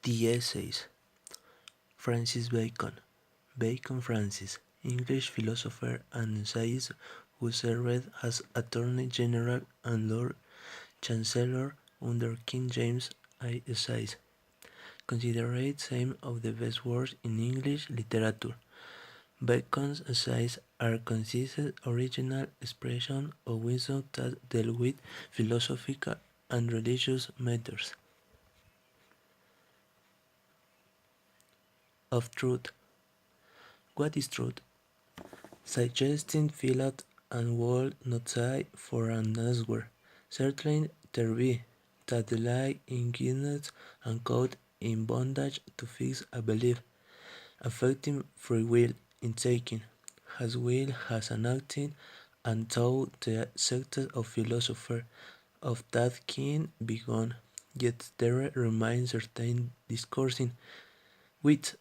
The Essays. Francis Bacon. Bacon Francis, English philosopher and essayist who served as Attorney General and Lord Chancellor under King James I. Essays. Considered some of the best works in English literature. Bacon's essays are consistent, original expression of wisdom that deal with philosophical and religious matters. Of truth. What is truth? Suggesting Philip and would not sigh for an answer. Certainly there be, that the lie in guidance and caught in bondage to fix a belief, affecting free will in taking, as will has an acting, and thought the sect of philosopher of that kind begun, yet there remains certain discoursing, with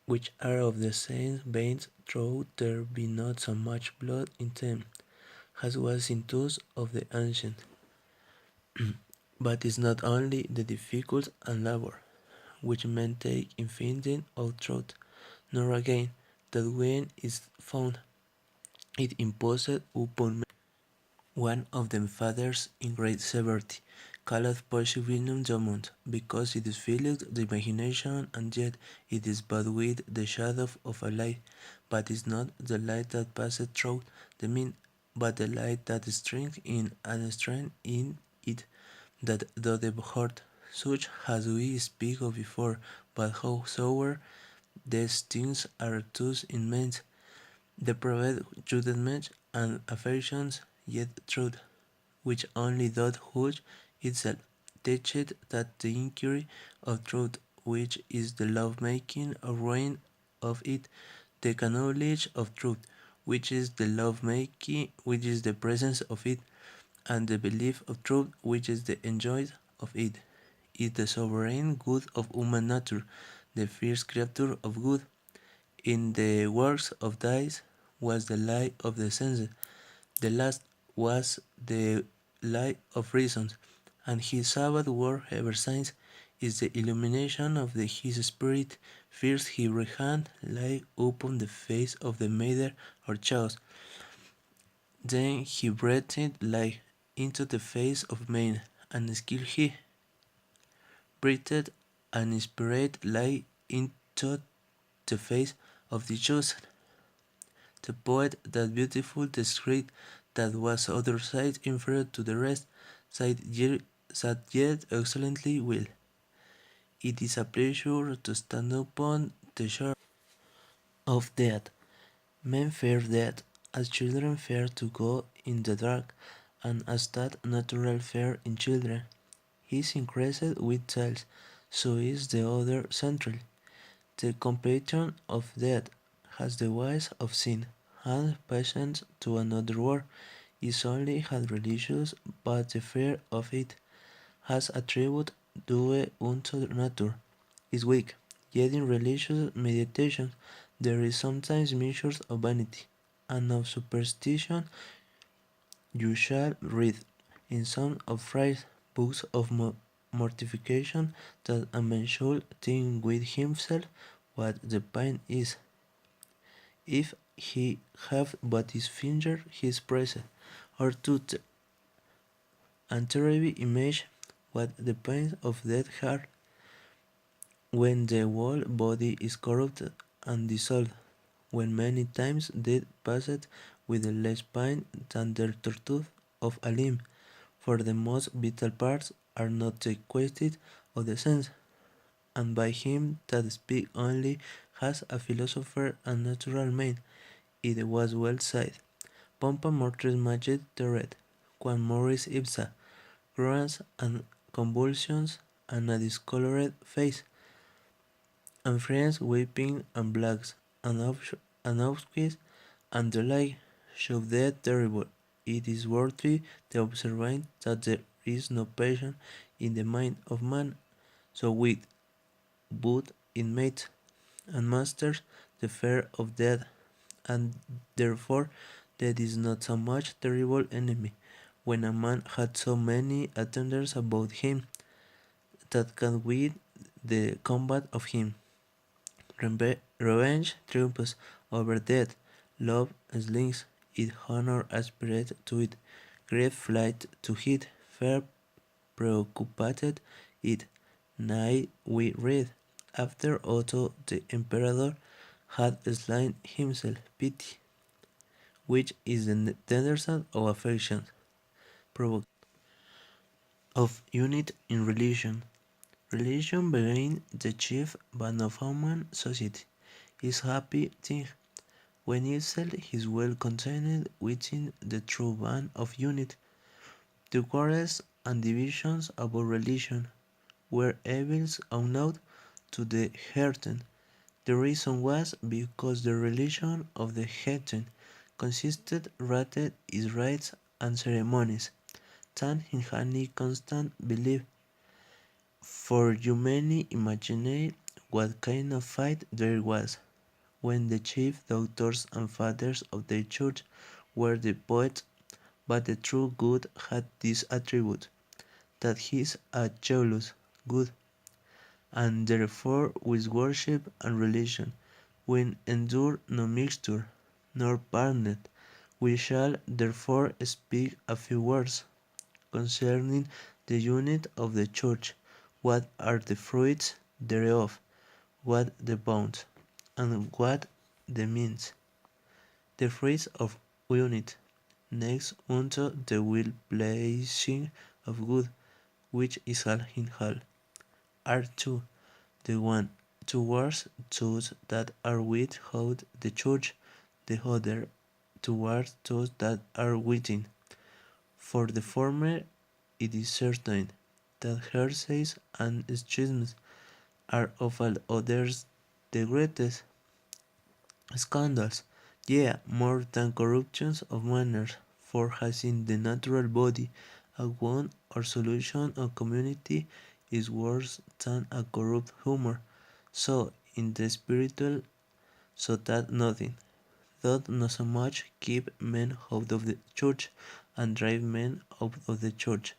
which are of the same veins, though there be not so much blood in them, as was in those of the ancient. But is not only the difficult and labor, which men take in finding out truth, nor again, that when it is found, it imposed upon men. One of them fathers in great severity, called Possibilium Domum, because it is filled the imagination, and yet it is but with the shadow of a light, but is not the light that passeth through the mind, but the light that strength in and strength in it, that doth the heart, such as we speak of before, but howsoever these things are thus in men, depraved judgment and affections, yet truth, which only doth judge itself, teacheth that the inquiry of truth, which is the love-making of reign of it, the knowledge of truth, which is the love-making, which is the presence of it, and the belief of truth, which is the enjoy of it, is the sovereign good of human nature, the first creature of good. In the works of dice was the light of the senses, the last was the light of reason, and his Sabbath word ever since is the illumination of his spirit. First he hand light upon the face of the maiden or child, then he breathed light into the face of man, and still he breathed and inspired light into the face of the chosen. The poet that beautiful described that was other side inferior to the rest, said yet excellently well. It is a pleasure to stand upon the shore of death. Men fear death, as children fear to go in the dark, and as that natural fear in children is increased with child, so is the other central. The compassion of death has the wise of sin, and patience to another word is only had religious, but the fear of it has attribute due unto nature, is weak, yet in religious meditation there is sometimes measures of vanity, and of superstition you shall read in some of Fry's books of mortification that a man should think with himself what the pain is. If he have but his finger his present, or tooth, and terribly image what the pain of death heart, when the whole body is corrupted and dissolved, when many times death passeth with less pain than the torture of a limb, for the most vital parts are not sequestered of the sense, and by him that speak only has a philosopher and natural mind. It was well said, Pompa mortis magit terret, quam moris ipsa, groans and convulsions, and a discolored face, and friends weeping and blacks, and obsequies, and the like, show death terrible. It is worthy the observing that there is no passion in the mind of man, so weak, but in mates and masters the fear of death, and therefore death is not so much terrible enemy, when a man had so many attendants about him, that can with the combat of him. Revenge triumphs over death, love slings it, honor aspirate to it, grief flight to it, fear preoccupied it. Nay, we read, after Otto the Emperor had slain himself, pity, which is the tenderest of affections, provoked of unity in religion. Religion being the chief bond of human society is happy thing when itself is well contained within the true band of unity. The quarrels and divisions about religion were evils unknown to the heathen. The reason was because the religion of the heathen consisted rather in rites and ceremonies than in any constant belief. For you may imagine what kind of fight there was when the chief doctors and fathers of the church were the poets, but the true good had this attribute, that he is a jealous good, and therefore with worship and religion will endure no mixture, nor parted. We shall therefore speak a few words concerning the unity of the Church, what are the fruits thereof, what the bounds, and what the means. The fruits of unity. Next unto the will pleasing of good, which is all in all, are two, the one towards those that are without the church, the other towards those that are within. For the former it is certain that heresies and schisms are of all others the greatest scandals, yea, more than corruptions of manners, for has in the natural body a want or solution of community is worse than a corrupt humour, so in the spiritual, so that nothing doth not so much keep men out of the church and drive men out of the church,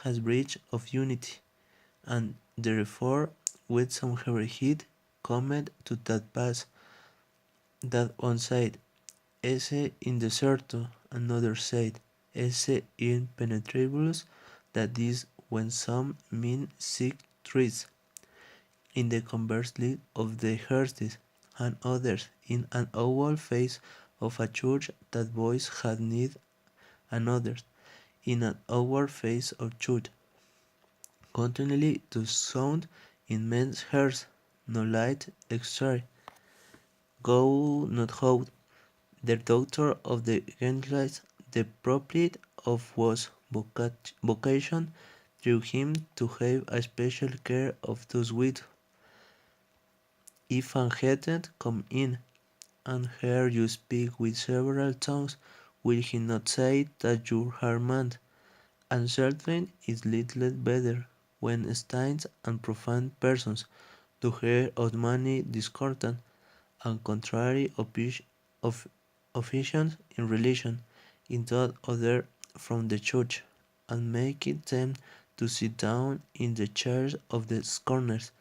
has breach of unity, and therefore with some heavy heat cometh to that pass, that one said, esse in deserto, another said, esse in penetrabulus, that is when some men seek trees in the conversely of the heresies, and others in an oval face of a church that voice had need, and others in an outward face of truth, continually to sound in men's ears, no light extra, go not out. The doctor of the Gentiles, the prophet of whose vocation drew him to have a special care of those with if an heathen come in, and hear you speak with several tongues, will he not say that you are mad? And certain is little better when stains and profane persons do hear of many discordant and contrary of officials in religion, in that other from the church, and make it them to sit down in the chairs of the scorners.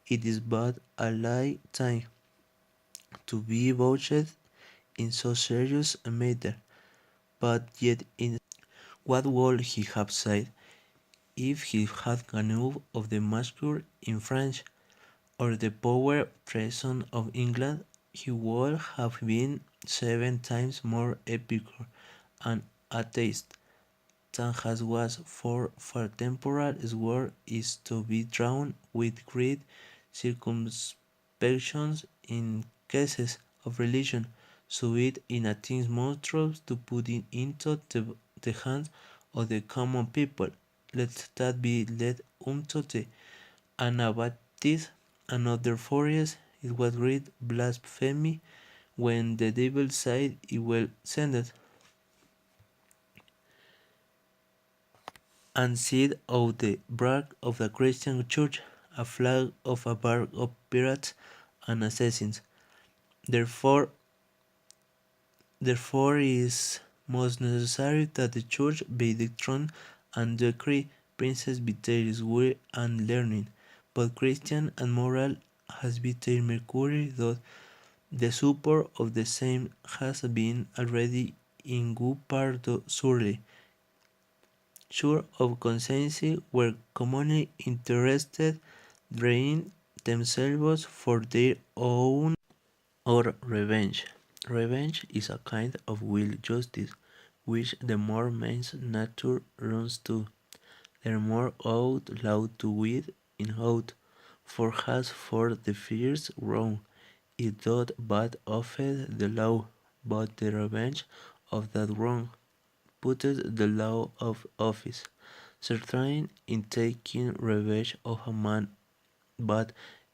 It is but a light thing to be vouched in so serious a matter, but yet in what would he have said if he had known of the massacre in France, or the power treason of England? He would have been 7 times more epicure and atheist than has was, for temporal sword is to be drawn with great circumspections in cases of religion, so it in a thing monstrous to put it into the hands of the common people. Let that be led unto the Anabaptists and other foreigners. It was great blasphemy when the devil said it will send it, and set out the brag of the Christian church, a flag of a bar of pirates and assassins. Therefore, therefore is most necessary that the church by doctrine and decree Princess Vitalis will and learning, but Christian and moral has been Mercury, though the support of the same has been already in good part surely. Sure of consistency were commonly interested drain themselves for their own or revenge. Revenge is a kind of will justice, which the more man's nature runs to, the more out loud to wit in out, for has for the fierce wrong, it doth but offend the law, but the revenge of that wrong putteth the law of office. Certain in taking revenge of a man, but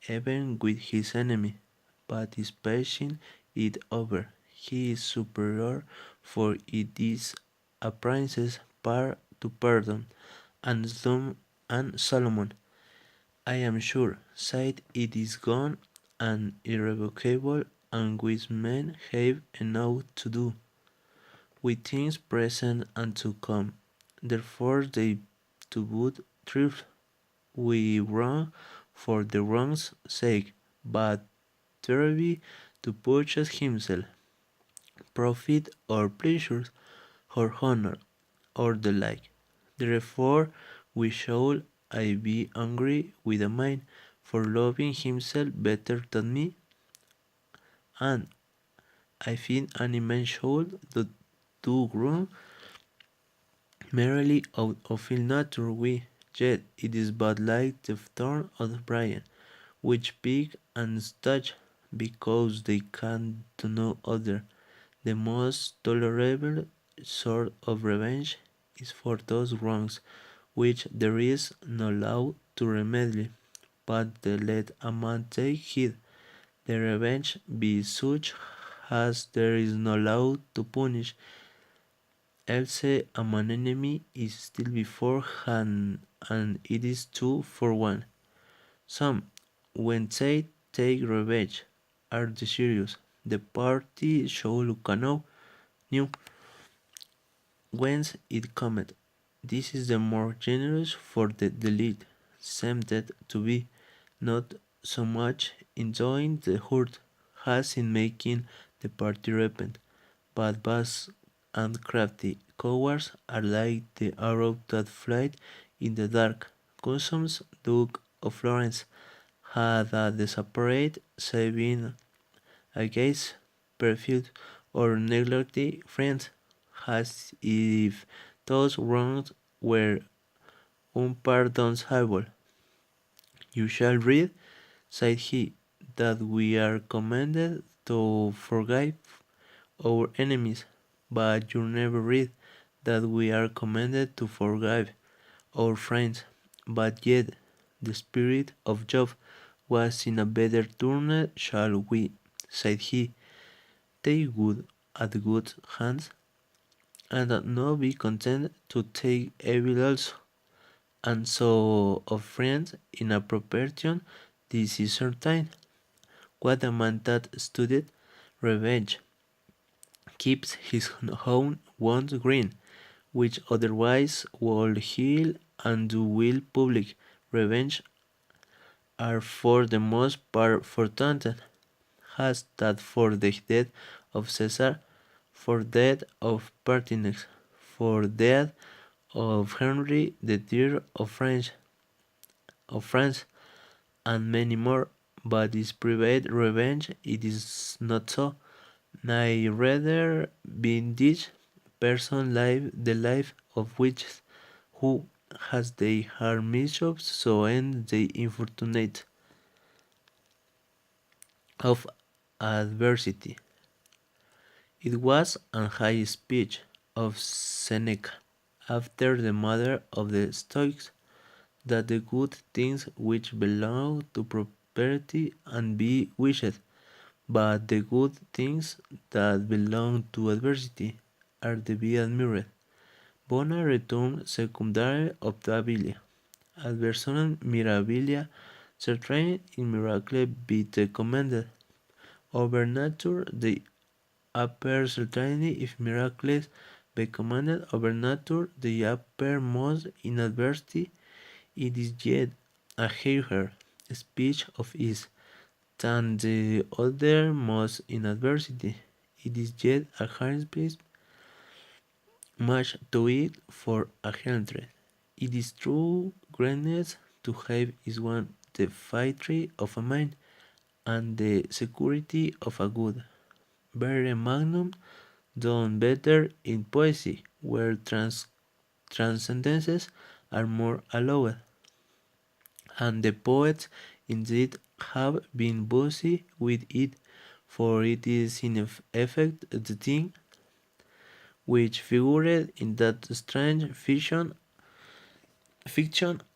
even with his enemy, but is patient it over. He is superior, for it is a princess par to pardon, and Solomon, I am sure, said it is gone and irrevocable, and which men have enough to do with things present and to come. Therefore they to would thrift we wrong for the wrong's sake, but terribly to purchase himself profit or pleasures or honor or the like. Therefore we shall I be angry with a man for loving himself better than me, and I think any man should do wrong merely out of ill nature we, yet it is but like the thorn of Brian, which pick and touch because they can do no other. The most tolerable sort of revenge is for those wrongs which there is no law to remedy, but the let a man take heed the revenge be such as there is no law to punish, else a man enemy is still beforehand, and it is two for one. Some, when they take revenge, are desirous. The party should know whence it cometh. This is the more generous for the delete, seemed to be not so much enjoying the hurt as in making the party repent, but vast and crafty cowards are like the arrow that flieth in the dark. Customs Duke of Florence had a desperate saving against perfidy or neglected friends, as if those wrongs were unpardonable. You shall read, said he, that we are commanded to forgive our enemies, but you never read that we are commanded to forgive our friends. But yet the spirit of Job was in a better turn. Shall we, said he, take good at good hands, and not be content to take evil also? And so of friends in a proportion, this is certain. What a man that studied revenge keeps his own wounds green, which otherwise would heal and do will public revenge are for the most part forgotten, as that for the death of Caesar, for death of Pertinax, for death of Henry the Third of France, and many more. But this private revenge it is not so. Nay, rather being this person life the life of which who has they harm mischiefs so end the infortunate of adversity. It was an high speech of Seneca after the matter of the Stoics that the good things which belong to property and be wished, but the good things that belong to adversity are to be admired. Bona retum secundare optabilia, adversum mirabilia, certain in miracle vitae commended. Over nature the upper certainly if miracles be commanded over nature the uppermost in adversity, it is yet a higher. speech of ease, than the other most in adversity. It is yet a harvest much to it for a hundred. It is true greatness to have is one the victory of a mind, and the security of a good. Vere magnum done better in poesy, where transcendences are more allowed, and the poets indeed have been busy with it, for it is in effect the thing which figured in that strange fiction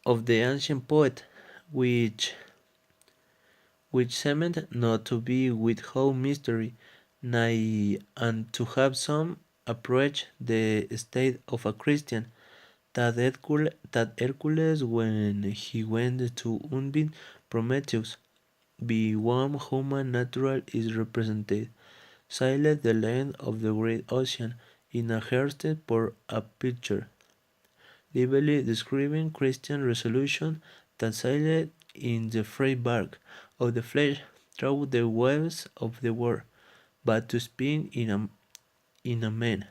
of the ancient poet, which seemed not to be without mystery, nay, and to have some approach the state of a Christian, that Hercules when he went to unbind Prometheus, be one human natural is represented, sailed the land of the great ocean in a hearted for a picture, lively describing Christian resolution that sailed in the freight bark of the flesh through the waves of the world, but to spin in a man.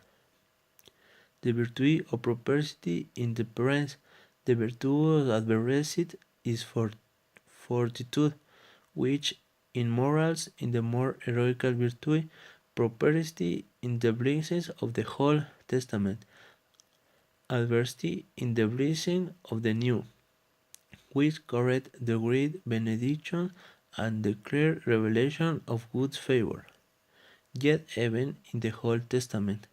The virtue of prosperity in the parents, the virtue of adversity is fortitude, which in morals in the more heroical virtue, prosperity in the blessings of the whole Testament, adversity in the blessing of the New, which correct the great benediction and the clear revelation of God's favor. Yet even in the Old Testament,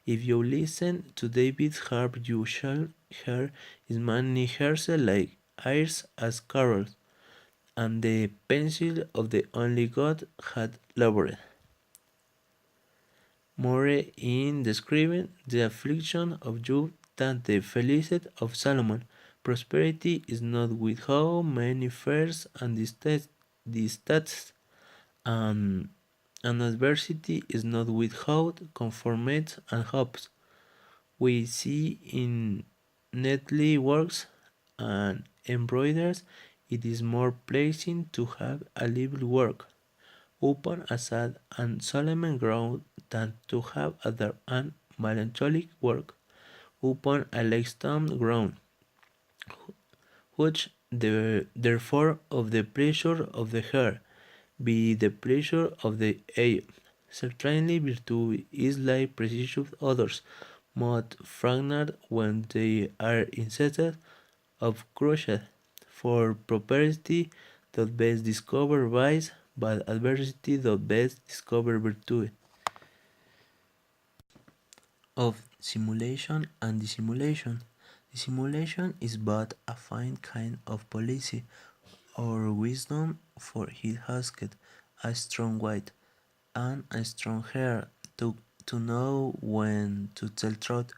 if you listen to David's harp, you shall hear his many hairs like airs as carols, and the pencil of the only God had labored more in describing the affliction of Job than the felicity of Solomon. Prosperity is not without many fears and distasts, and, and adversity is not without conformates and hopes. We see in neatly works and embroiders, it is more pleasing to have a lively work upon a sad and solemn ground than to have a dark and melancholic work upon a like-stone ground, which therefore of the pleasure of the heart be the pleasure of the eye. Certainly virtue is like precious others, most fragrant when they are instead of crushed, for prosperity doth best discover vice, but adversity doth best discover virtue. Of simulation and dissimulation. Dissimulation is but a fine kind of policy or wisdom, for it asketh a strong wit and a strong hair to know when to tell truth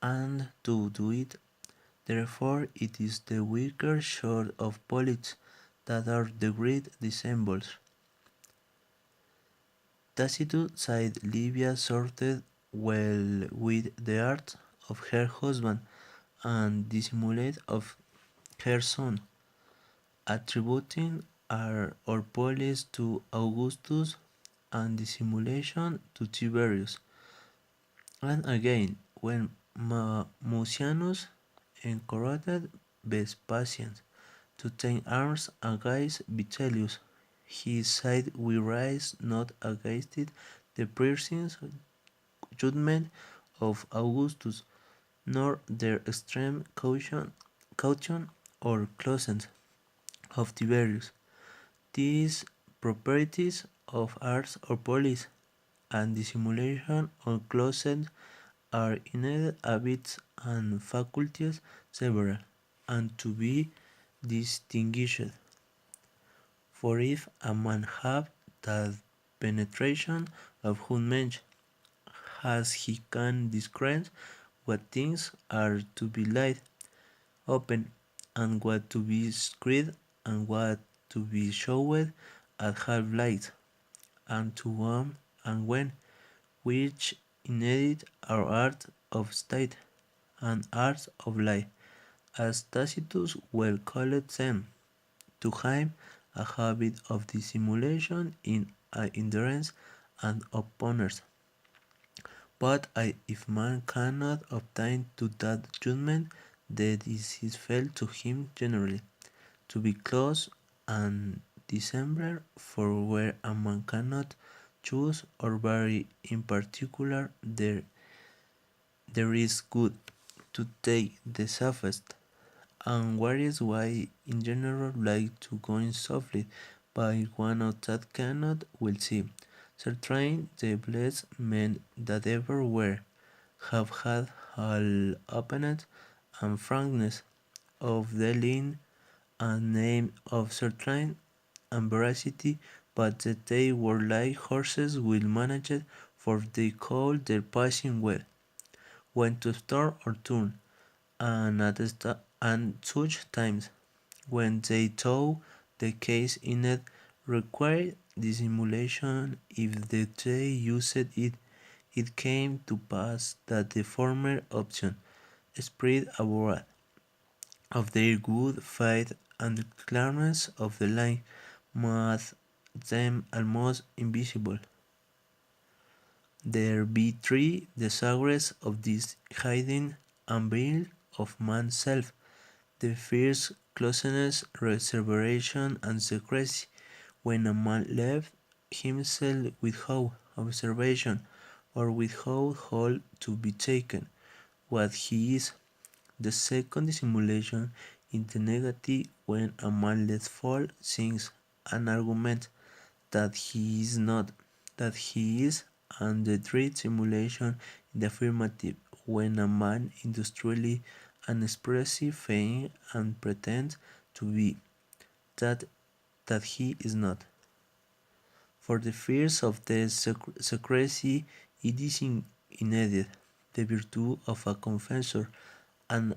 and to do it. Therefore it is the weaker sort of police that are the great dissemblers. Tacitus said Livia sorted well with the art of her husband and dissimulate of her son, attributing our police to Augustus and dissimulation to Tiberius. And again, when Mucianus encouraged Vespasian to take arms against Vitellius, he said, "We rise not against the piercing judgment of Augustus, nor the extreme caution or closeness of Tiberius. These properties of arts or police, and dissimulation or closeness are innate habits and faculties several, and to be distinguished. For if a man have that penetration of whom mensch, as he can discern what things are to be laid open, and what to be screed, and what to be showed at half light, and to whom and when, which inherit our art of state and arts of life, as Tacitus well called them, to him a habit of dissimulation in endurance and opponents. But if man cannot obtain to that judgment, that is his felt to him generally, to be close and dissembler, for where a man cannot choose or vary in particular, there is good to take the safest, and what is why in general like to going softly, by one of that cannot will see. Certain the blessed men that ever were have had all openness and frankness of dealing and name of certain and veracity, but that they were like horses well managed, for they call their passing well, when to start or turn, and and such times when they tow the case in it required dissimulation. If they used it, it came to pass that the former option spread abroad of their good faith, and the clearness of the line made them almost invisible. There be three desires of this hiding and veil of man's self: the first closeness, reservation, and secrecy. When a man left himself without observation, or without hold to be taken, what he is. The second dissimulation in the negative, when a man lets fall things an argument that he is not, that he is, and the third simulation in the affirmative, when a man industrially and expressly feigns and pretends to be that he is not. For the fears of the secrecy, it is indeed the virtue of a confessor, and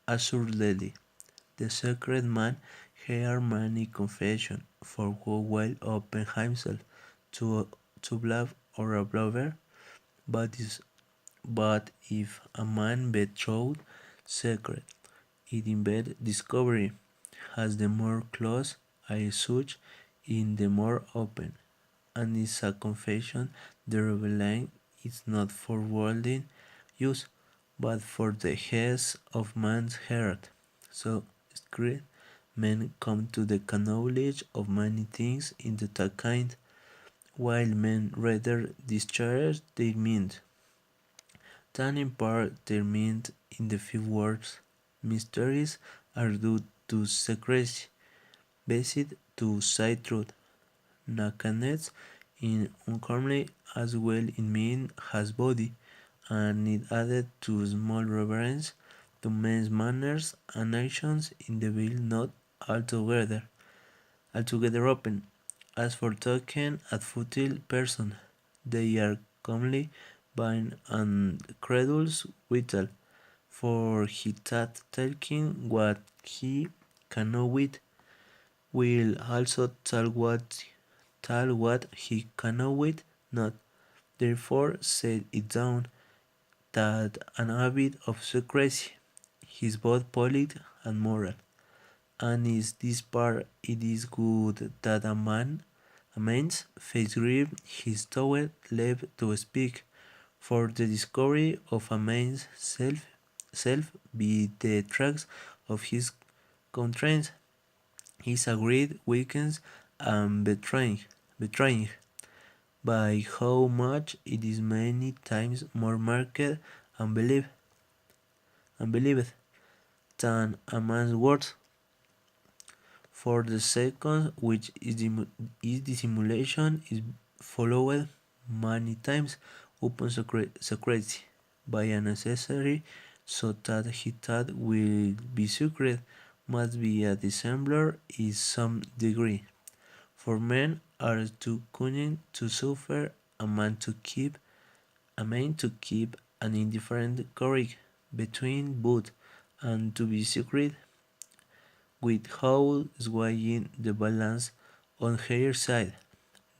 assuredly the secret man heard many confession, for who will open himself to bluff or a bluffer, but if a man betrothed secret, it invade discovery, has the more close I such in the more open, and is a confession the revealing is not for worldly use, but for the heads of man's heart. So great men come to the knowledge of many things in that kind, while men rather discharge their mind than impart their mind in the few words. Mysteries are due to secrecy, based to sight truth, nakedness in uncomely as well in mind as body, and it added to small reverence to men's manners and actions in the will not altogether open. As for talking at futile person, they are commonly blind and credulous withal, for he that taking what he cannot wit, will also tell what he cannot wit not. Therefore set it down that an habit of secrecy is both polite and moral, and is this part it is good that a man's face grieve his towel left to speak, for the discovery of a man's self be the tracks of his constraints, his agreed weakness and betraying, by how much it is many times more marked and believed than a man's words. For the second, which is dissimulation, is followed many times upon secrecy by a necessary, so that he that will be secret must be a dissembler in some degree. For men are too cunning to suffer a man to keep an indifferent courage between both, and to be secret without swaying the balance on her side.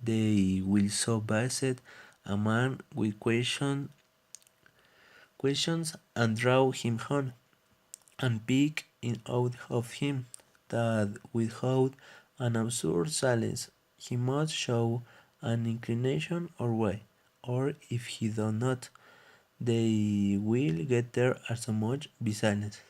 They will so based a man with questions and draw him on, and pick it out of him. that without an absurd silence he must show an inclination or way, or if he does not, they will get there as much be silent.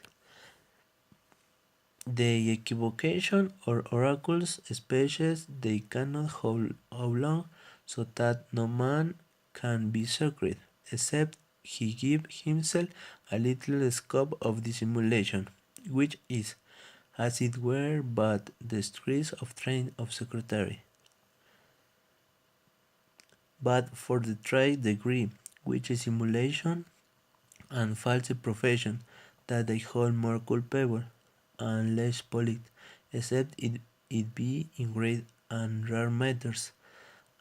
The equivocation or oracles species they cannot hold how long, so that no man can be secret, except he give himself a little scope of dissimulation, which is, as it were, but the stress of train of secretary. But for the third degree, which is simulation and false profession, that they hold more culpable and less polite, except it be in great and rare matters,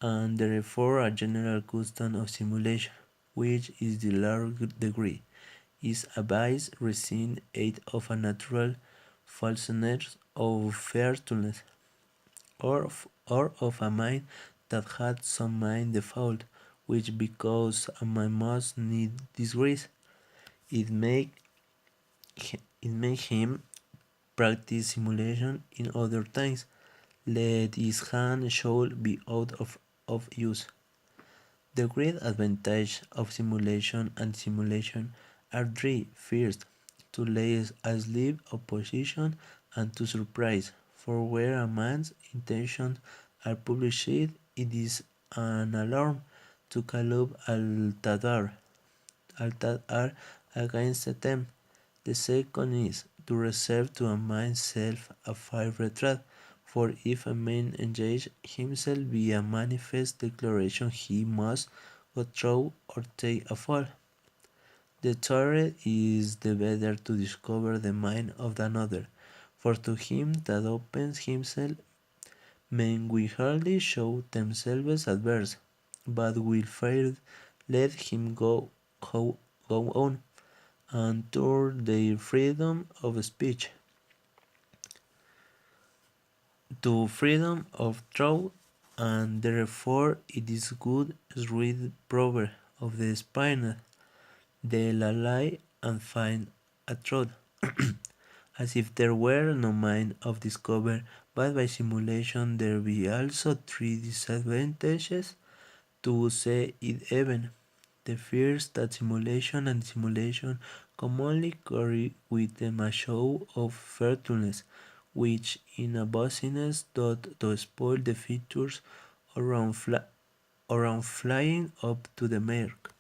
and therefore a general custom of simulation, which is the lower degree, is a vice resembling aid of a natural falseness of faithfulness, or of a mind that had some mind default, which because a man must need disgrace, it make it make him practice simulation in other times, let his hand should be out of use. The great advantage of simulation and dissimulation are three. First, to lay asleep opposition and to surprise, for where a man's intentions are published, it is an alarm to Caleb al-Tadar against them. The second is to reserve to a man's self a fair retreat, for if a man engage himself by a manifest declaration he must withdraw or take a fall. The third is the better to discover the mind of another, for to him that opens himself men will hardly show themselves adverse, but will fair let him go on, and toward their freedom of speech, to freedom of thought, and therefore it is good as read proverb of the Spaniard, de la lie and find a truth, as if there were no mind of discover, but by simulation there be also three disadvantages to say it even. The first that simulation and dissimulation commonly carry with them a show of faithfulness, which in a business doth to spoil the features around, around flying up to the mark.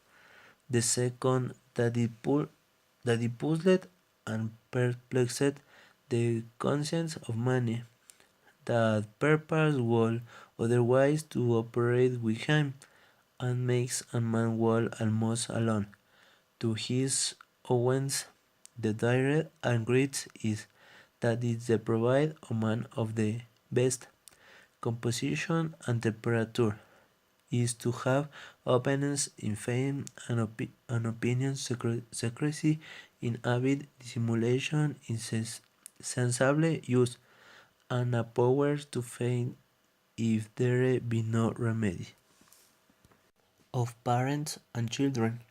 The second that it puzzled and perplexed the conscience of many, that purpose would otherwise to operate with him, and makes a man walk almost alone. To his owens, the direct and great is that it provide a man of the best composition and temperature, is to have openness in fame and, opinion secrecy in avid dissimulation in sensible use, and a power to feign if there be no remedy. Of parents and children.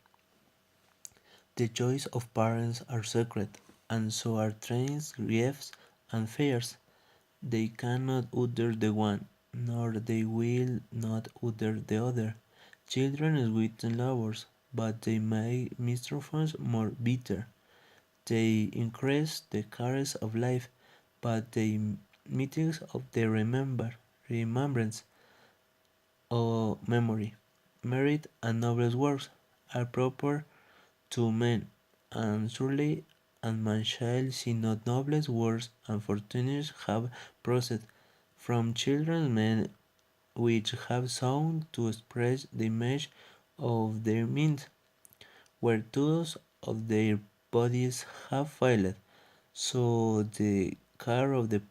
The joys of parents are secret, and so are trains, griefs, and fears. They cannot utter the one, nor they will not utter the other. Children sweeten lovers, but they make misfortunes more bitter. They increase the cares of life, but they mitigate of the remembrance or memory. Merit and noble works are proper to men, and surely and man shall see not noblest works and fortunes have proceeded from children men which have sound to express the image of their means, where those of their bodies have failed. So the care of the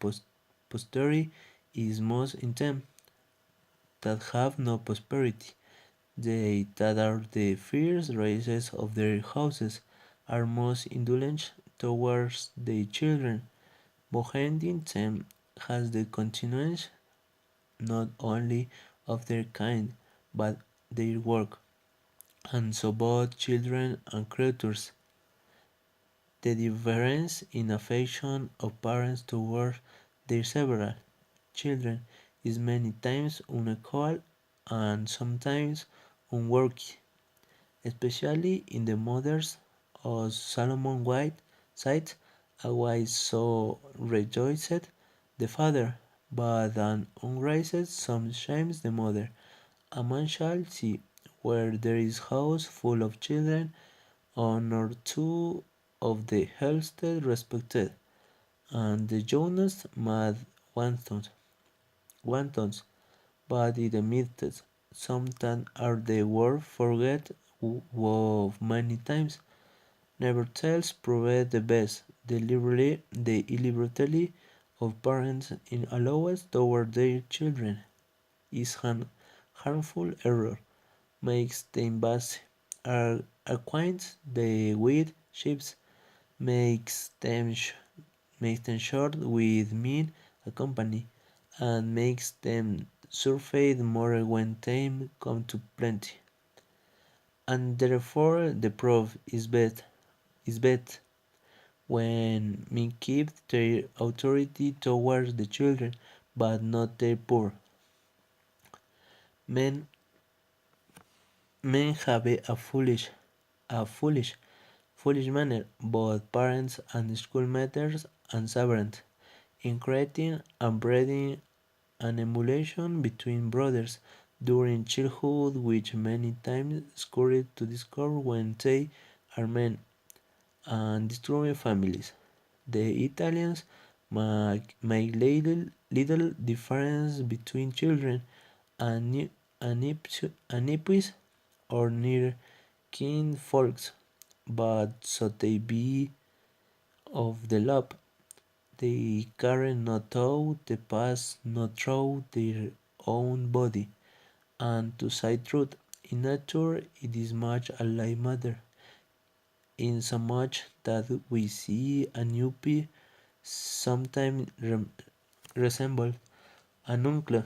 posterity is most in them that have no prosperity. They that are the fierce races of their houses are most indulgent towards their children, beholding them as the continuance not only of their kind, but their work, and so both children and creatures. The difference in affection of parents towards Their several children is many times unequal and sometimes unworthy, especially in the mothers of Solomon White sight, a wife so rejoiced the father, but an unraised some shames the mother. A man shall see where there is house full of children, one or two of the healthiest respected, and the youngest mad wantons, wantons, but in the midst, sometimes are the word forget of many times. Never tells proved the best, deliberately the illiberality of parents in allowance toward their children is an harmful error, makes them base, acquaints the with ships, makes them makes them short with mean a company, and makes them surfeit more when time come to plenty. And therefore the proof is bet when men keep their authority towards the children, but not their poor. Men men have a foolish manner, both parents and schoolmasters and servants, in creating and breeding an emulation between brothers during childhood which many times scurry to discover when they are men and destroy families. The Italians make little difference between children and nephews or near kin folks, but so they be of the love. They carry not out the past, not through their own body. And to say truth, in nature it is much a like matter, insomuch that we see a newbie sometimes resemble an uncle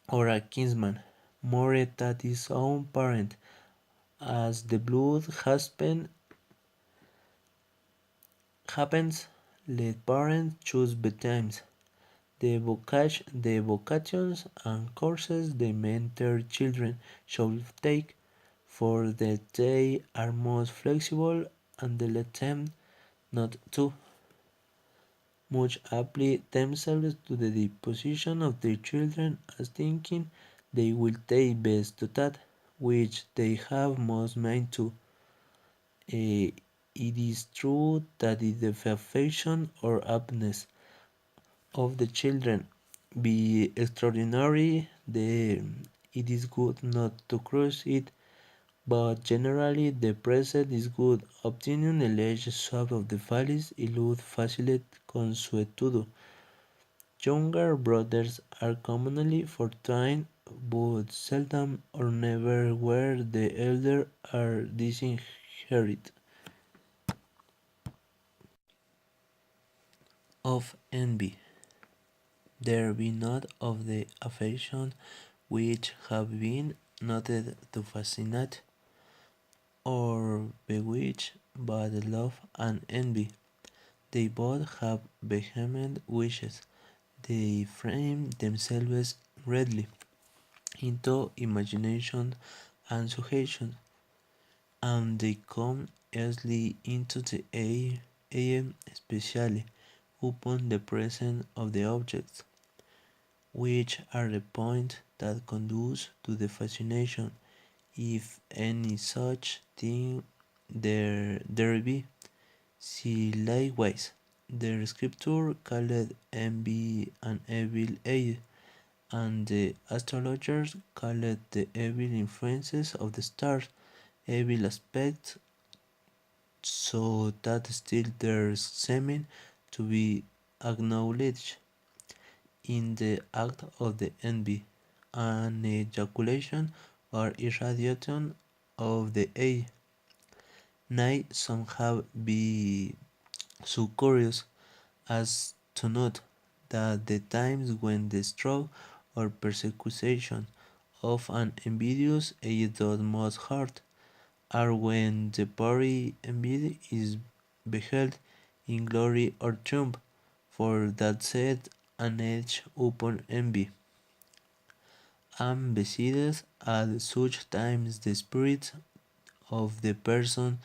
or a kinsman more than his own parent, as the blood husband happens. Let parents choose betimes the vocations and courses they meant their children should take, for that they are most flexible, and they let them not too much apply themselves to the disposition of their children, as thinking they will take best to that which they have most mind to. It is true that if the affection or aptness of the children be extraordinary, then it is good not to crush it, but generally the present is good. Obtaining a large sum of the valleys illud facile consuetudo. Younger brothers are commonly fortunate, but seldom or never where the elder are disinherited. Of envy. There be not of the affection which have been noted to fascinate or bewitch, but love and envy. They both have vehement wishes. They frame themselves readily into imagination and suggestion, and they come easily into the aim, especially upon the presence of the objects, which are the point that conduce to the fascination, if any such thing there be. See likewise, the scripture called envy an evil eye, and the astrologers called the evil influences of the stars evil aspects, so that still there seeming to be acknowledged in the act of the envy, an ejaculation or irradiation of the eye. Nay, some have been so curious as to note that the times when the stroke or persecution of an envious age does most hurt are when the party envied is beheld in glory or triumph, for that set an edge upon envy, and besides at such times the spirit of the person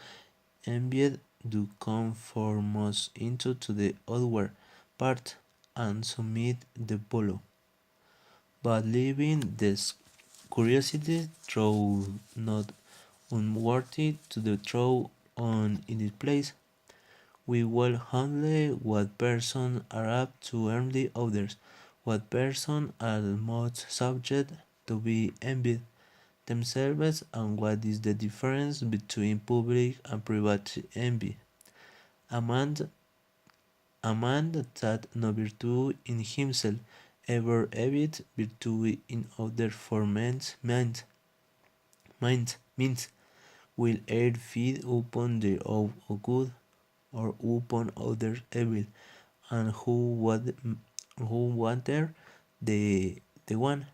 envied do come foremost into to the outward part and submit the follow. But leaving this curiosity throw not unworthy to the throw on in its place, we will handle what persons are apt to envy others, what persons are most subject to be envied themselves, and what is the difference between public and private envy. A man, a man that no virtue in himself ever evit virtue in other for means will either feed upon their own good or upon others' evil, and who water the one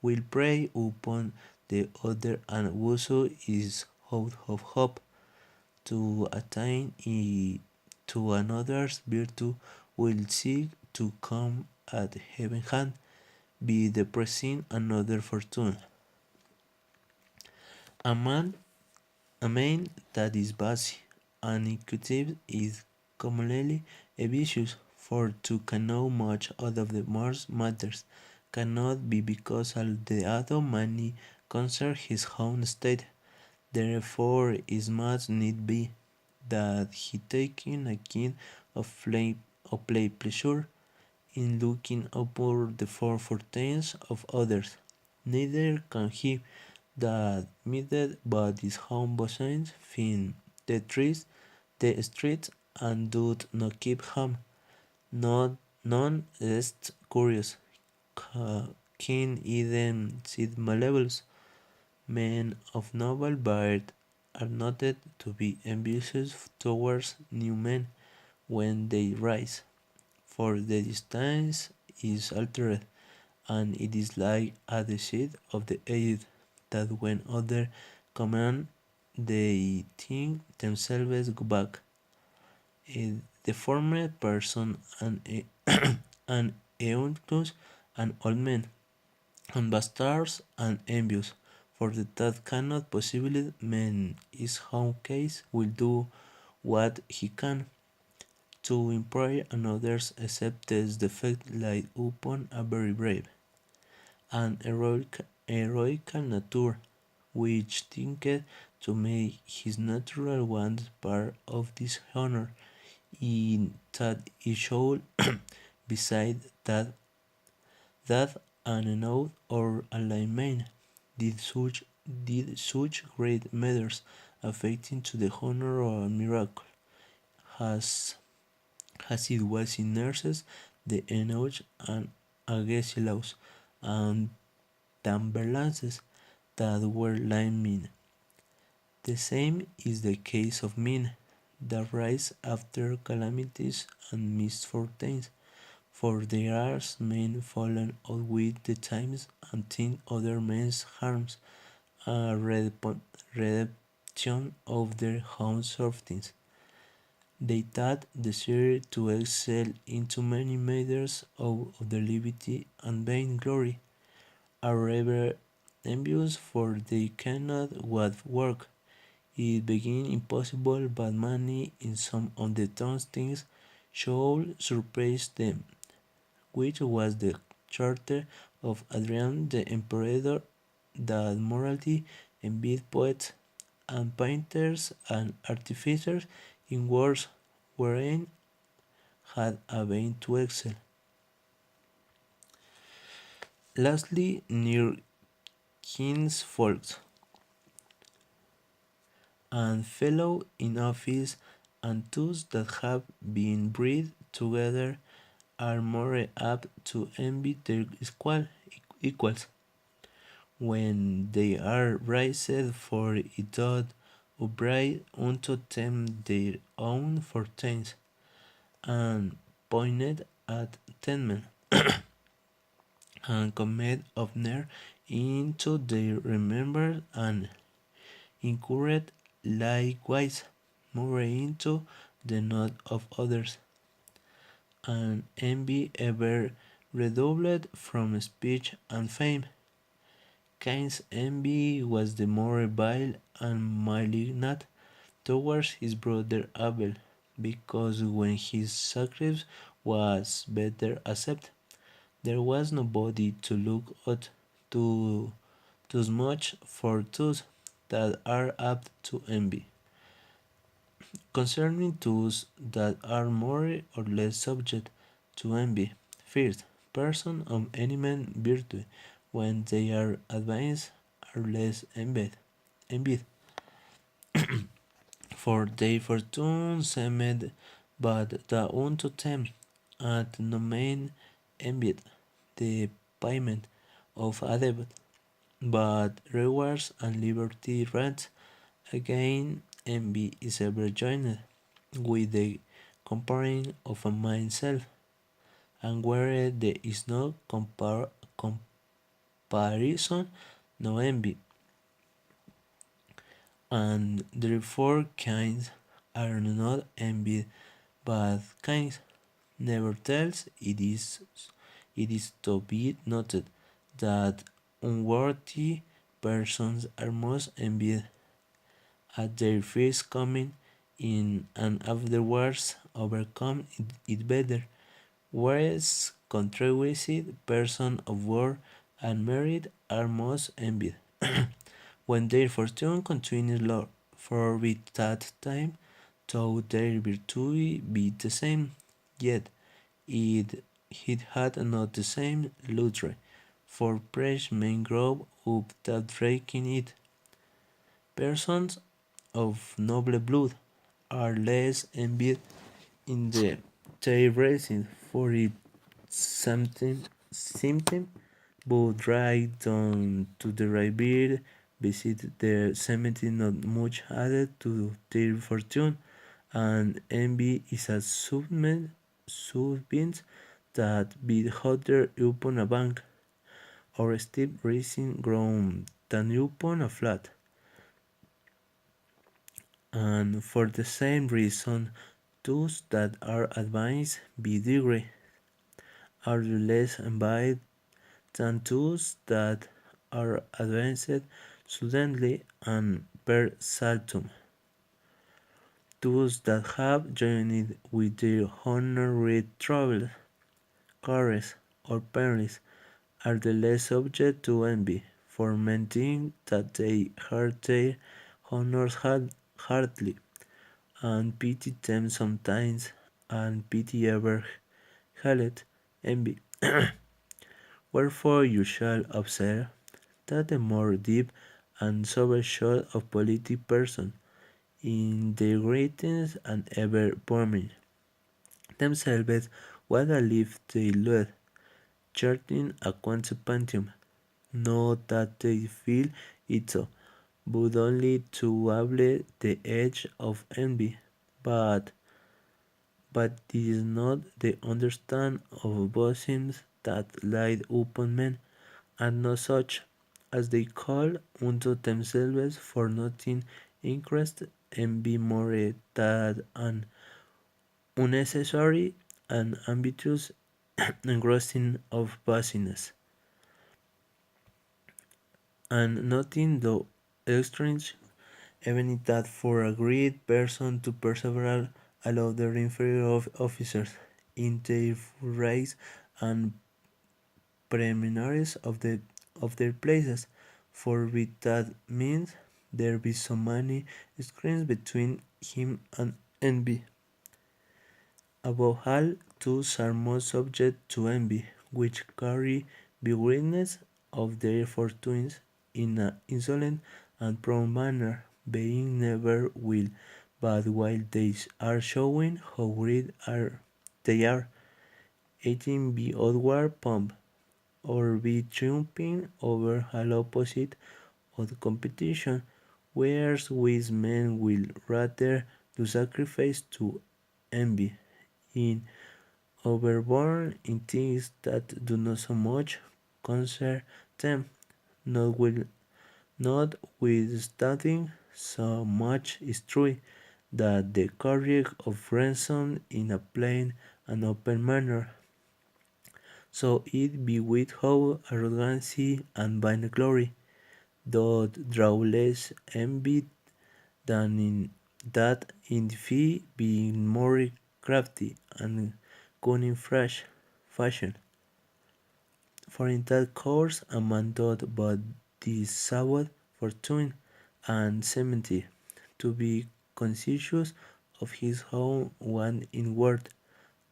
will prey upon the other, and whoso is out of hope to attain to another's virtue will seek to come at heaven hand, be depressing another fortune. A man A man that is base and inquisitive is commonly vicious, for to know much out of the most matters cannot be because all the other money concern his own state. Therefore it must need be that he taking a kind of play pleasure in looking upon the four fortunes of others. Neither can he that meted but his own bosoms fin the streets and doth not keep him, not none est curious, keen even sid malevolous. Men of noble birth are noted to be envious towards new men when they rise, for the distance is altered, and it is like a deceit of the aged, that when others command they think themselves go back. The former person and eunuchs and old men, and bastards and envious, for the that cannot possibly mend his own case will do what he can to improve another's except this defect light upon a very brave and heroical nature, which thinketh to make his natural wants part of this honor, in that he should, beside that an oath or a layman did such great matters affecting to the honor of a miracle, as it was in nurses, the Enoch and Agesilaus, and Tamberlances that were laymen. The same is the case of men that rise after calamities and misfortunes, for there are men fallen out with the times and think other men's harms a redemption of their own sufferings. They that desire to excel into many matters of the liberty and vain glory are ever envious, for they cannot what work. It being impossible, but many in some of the those things should surprise them, which was the charter of Adrian the Emperor, that morality envied poets and painters and artificers in wars wherein had a vein to excel. Lastly, near king's folks and fellow in office, and those that have been bred together are more apt to envy their equals when they are raised, for it doth upbraid unto them their own fortunes, and pointed at tenement, and commit oftener into their remember, and encouraged likewise more into the note of others. and envy ever redoubled from speech and fame. Cain's envy was the more vile and malignant towards his brother Abel, because when his sacrifice was better accepted, there was nobody to look at too, too much for those that are apt to envy. Concerning those that are more or less subject to envy, first, persons of eminent virtue, when they are advanced, are less envied, for their fortune seemed but the unto them, and no man envied the payment of a debt, but rewards and liberty rent. Again, envy is ever joined with the comparing of a mind self, and where there is no comparison, no envy, and therefore kinds are not envied but kinds. Nevertheless, it is to be noted that unworthy persons are most envied at their first coming in and afterwards overcome it better, whereas contrary persons of worth and merit are most envied when their fortune continues low, for with that time, though their virtue be the same, yet it had not the same lutre, for fresh men grow up that breaking it. Persons of noble blood are less envied in the their racing, for it something symptom but right down to the right beard visit the cemetery not much added to their fortune, and envy is a substance that be hotter upon a bank or a steep rising ground than upon a flat, and for the same reason those that are advanced by degree are less envied than those that are advanced suddenly and per saltum. Those that have journeyed with their honored travels, cares, or perils are the less subject to envy, for men think that they hurt their honors hardly, and pity them sometimes, and pity ever hath envy. Wherefore you shall observe that the more deep and sober sort of politic person in their greatness and ever burning themselves what a life they lead, charting a quantipantium, not that they feel it so, but only to able the edge of envy, but this is not the understand of bosoms that light upon men, and not such as they call unto themselves for nothing increased envy more than an unnecessary and ambitious engrossing of business, and nothing though extrinsic, even that for a great person to persevere allow their inferior officers in their race and preliminaries of their places, for with that means there be so many screens between him and envy. Above all, those are most subject to envy, which carry the witness of their fortunes in an insolent and proud manner, being never will, but while they are showing how great they are, eating be outward pomp, or be triumphing over all opposite of the competition, whereas wise men will rather do sacrifice to envy, in overborne in things that do not so much concern them, not will notwithstanding so much is true that the courage of ransom in a plain an open manner, so it be with how arrogancy and vainglory doth draw less envy than in that in the fee being more crafty and cunning fresh fashion. For in that course a man doth but this Sabbath fortune and seventy, to be conscious of his own want in word,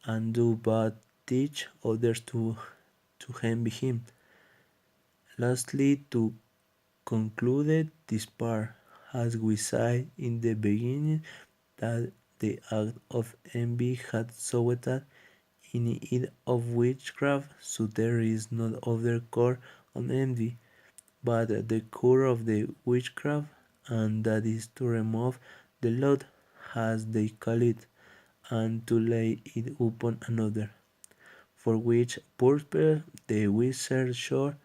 and do but teach others to envy him. Lastly, to conclude this part, as we said in the beginning, that the act of envy had sowed in it of witchcraft, so there is no other core on envy, but the core of the witchcraft, and that is to remove the load, as they call it, and to lay it upon another, for which purpose the wizard shore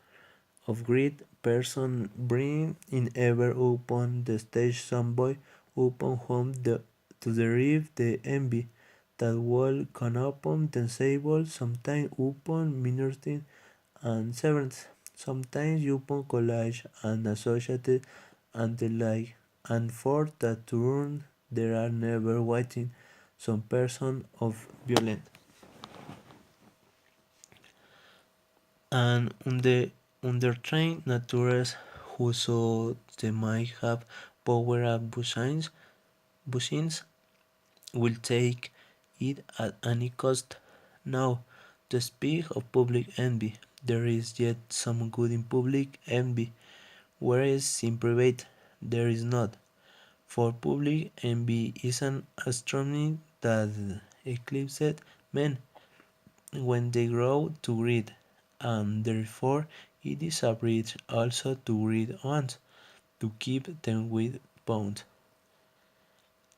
of great person bring in ever upon the stage some boy upon whom to derive the envy that will come upon themselves, sometimes upon minorities and severance, sometimes upon college and associated and the like, and for that turn there are never waiting some person of violent and undertrained natures who so they might have power at bushings will take it at any cost. Now, to speak of public envy, there is yet some good in public envy, whereas in private there is not. For public envy is an astronomy that eclipsed men when they grow to greed, and therefore it is a bridge also to greed ones, to keep them with bound.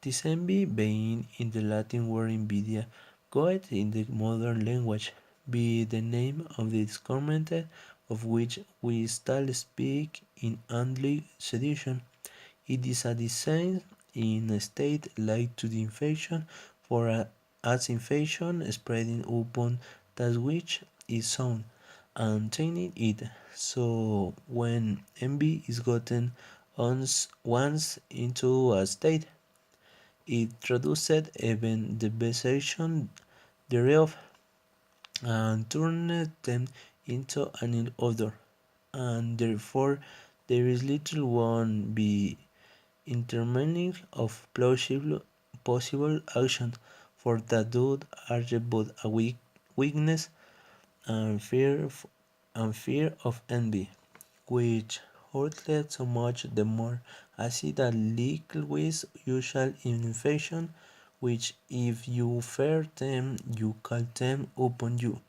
This envy being in the Latin word invidia, goeth in the modern language, be the name of the discernment of which we still speak in Anglic sedition. It is a design in a state like to the infection, for as infection spreading upon that which is sown, and turning it. So when envy is gotten once into a state, it traduced even the possession thereof, and turned them into an other, and therefore there is little one be intermeaning of plausible possible action, for that dude are but a weakness and fear of envy, which hurtled so much the more as it a likewise usual in infection, which if you fear them you call them upon you.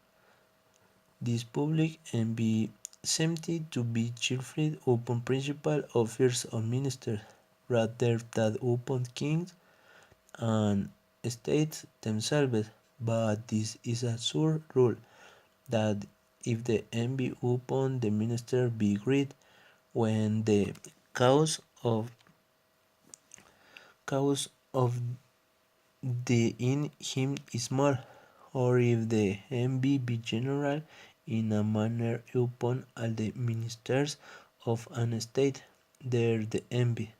This public envy seemed to be chiefly upon principal officers of ministers, rather than upon kings and states themselves, but this is a sure rule, that if the envy upon the minister be great, when the cause of cause of the in him is small, or if the envy be general in a manner upon all the ministers of an state, there the envy.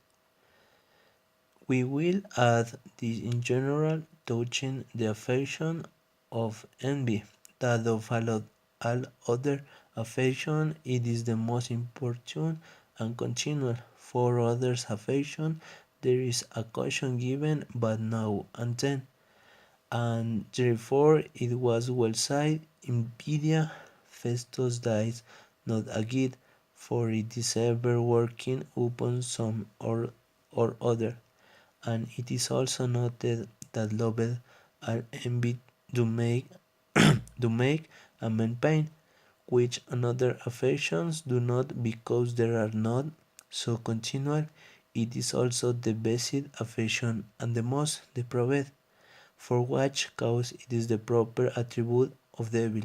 We will add this in general, touching the affection of envy, that of all other affection it is the most important and continual. For others affection there is a caution given but now and then, and therefore it was well said, invidia Festus dies not agit, for it is ever working upon some or other. And it is also noted that love and envy do make do make a man pain, which another affections do not, because there are not so continual. It is also the best affection and the most depraved, for which cause it is the proper attribute of devil.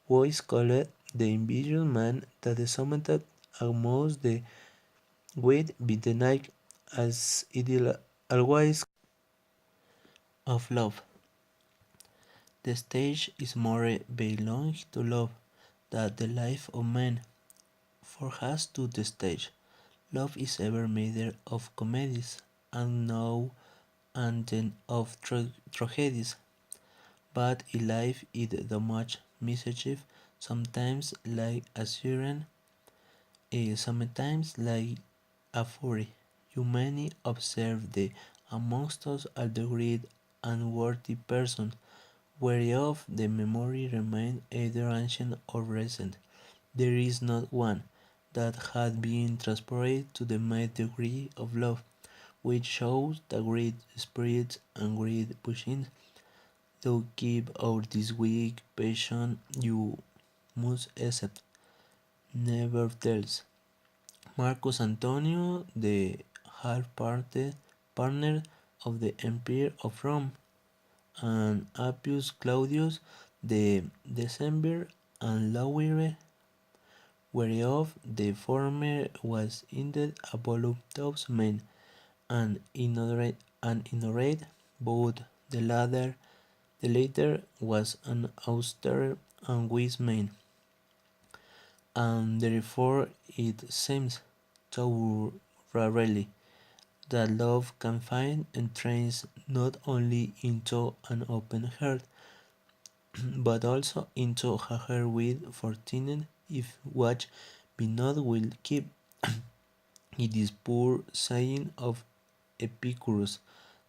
Who is called the envious man, that the summoned almost the weight be denied, as it is always of love. The stage is more belong to love than the life of man, for has to the stage. Love is ever made of comedies, and now and then of tragedies, but in life it the much mischief, sometimes like a siren, sometimes like a fury. You many observe the amongst us are the great and worthy person, whereof the memory remain either ancient or recent. There is not one that had been transported to the mad degree of love, which shows the great spirit and great pushing. To keep out this weak passion you must accept. Nevertheless, Marcus Antonio, the half-parted partner of the Empire of Rome, and Appius Claudius, the Decemvir and Laurire, whereof the former was indeed a voluptuous man, and ignorant both the latter was an austere and wise man, and therefore it seems to rarely that love can find entrance not only into an open heart, but also into a heart with fortune if what be not will keep. It is poor saying of Epicurus,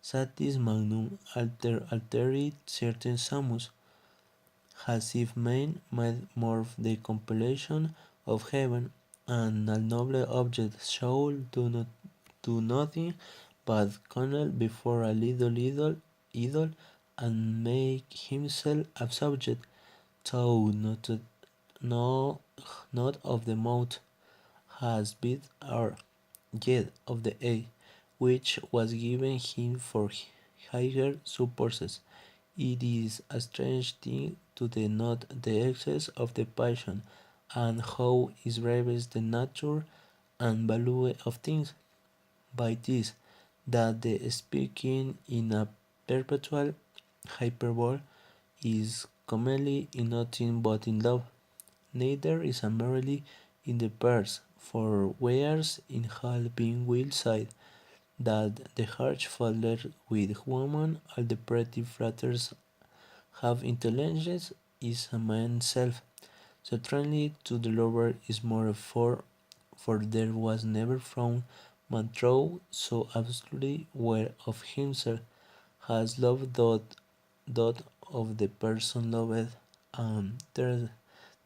satis magnum alterit certain samus, as if men might morph the compilation of heaven, and a noble object should do nothing but connel before a little idol and make himself a subject, though no, not of the mouth, has been our yet of the aid, which was given him for higher purposes. It is a strange thing to denote the excess of the passion, and how it reveals the nature and value of things. By this, that the speaking in a perpetual hyperbole is commonly in nothing but in love. Neither is a merely in the purse, for whereas in had been will side that the harsh father with woman all the pretty flatters have intelligence is a man's self. Certainly to the lover is more for there was never found man true so absolutely aware of himself has love dot of the person loved, and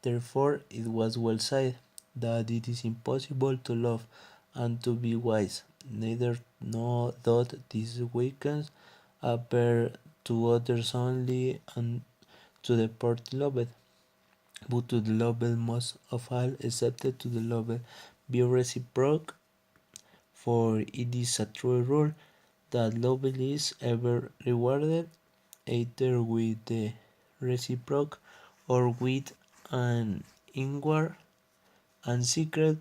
therefore it was well said that it is impossible to love and to be wise, neither no doth this weakness appear to others only and to the part loved, but to the loved most of all excepted to the loved be reciprocal, for it is a true rule that love is ever rewarded either with the reciprocal or with an inward and secret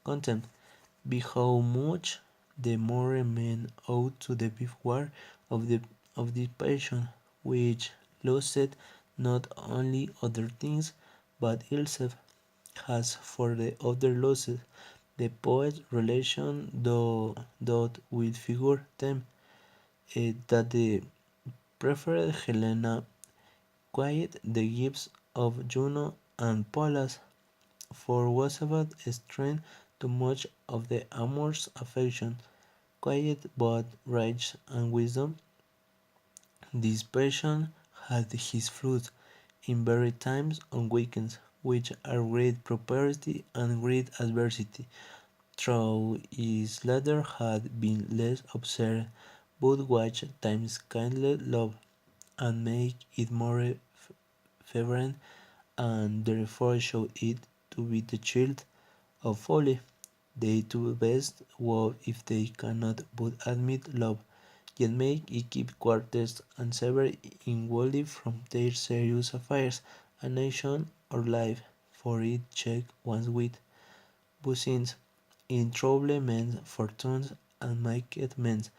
contempt. Be how much the more a man ought to the beware of the passion, which loseth not only other things, but itself has for the other losses. The poet relation doth with figure them, that the preferred Helena quiet the gifts of Juno and Pallas, for whatever strength too much of the amorous affection, quiet but rage and wisdom, this passion had his fruit in very times on weekends, which are great prosperity and great adversity. Though his latter had been less observed, but watch times kindly love, and make it more fervent, and therefore show it to be the child of folly. They do best woe if they cannot but admit love, yet make it keep quarters and sever inwardly from their serious affairs, a nation or life, for it check one's wit. But since in trouble men's fortunes and make it men's,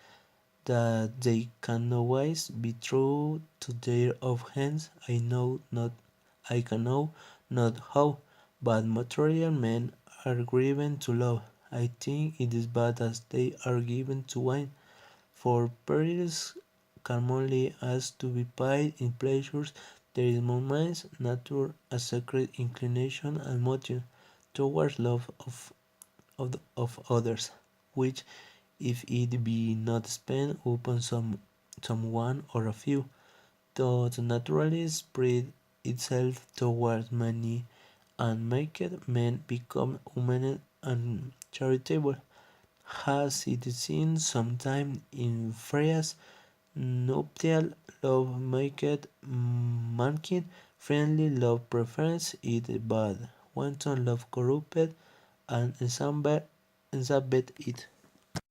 that they can always be true to their own hands. I can know not how, but material men are given to love. I think it is bad as they are given to wine, for perils can only ask to be paid in pleasures. There is moments nature a sacred inclination and motive towards love of others, which if it be not spent upon someone or a few, does naturally spread itself towards many and maketh men become human and charitable. Has it seen sometime in phrase nuptial love maketh mankind, friendly love prefers it, but wanton love corrupted and enslaved it.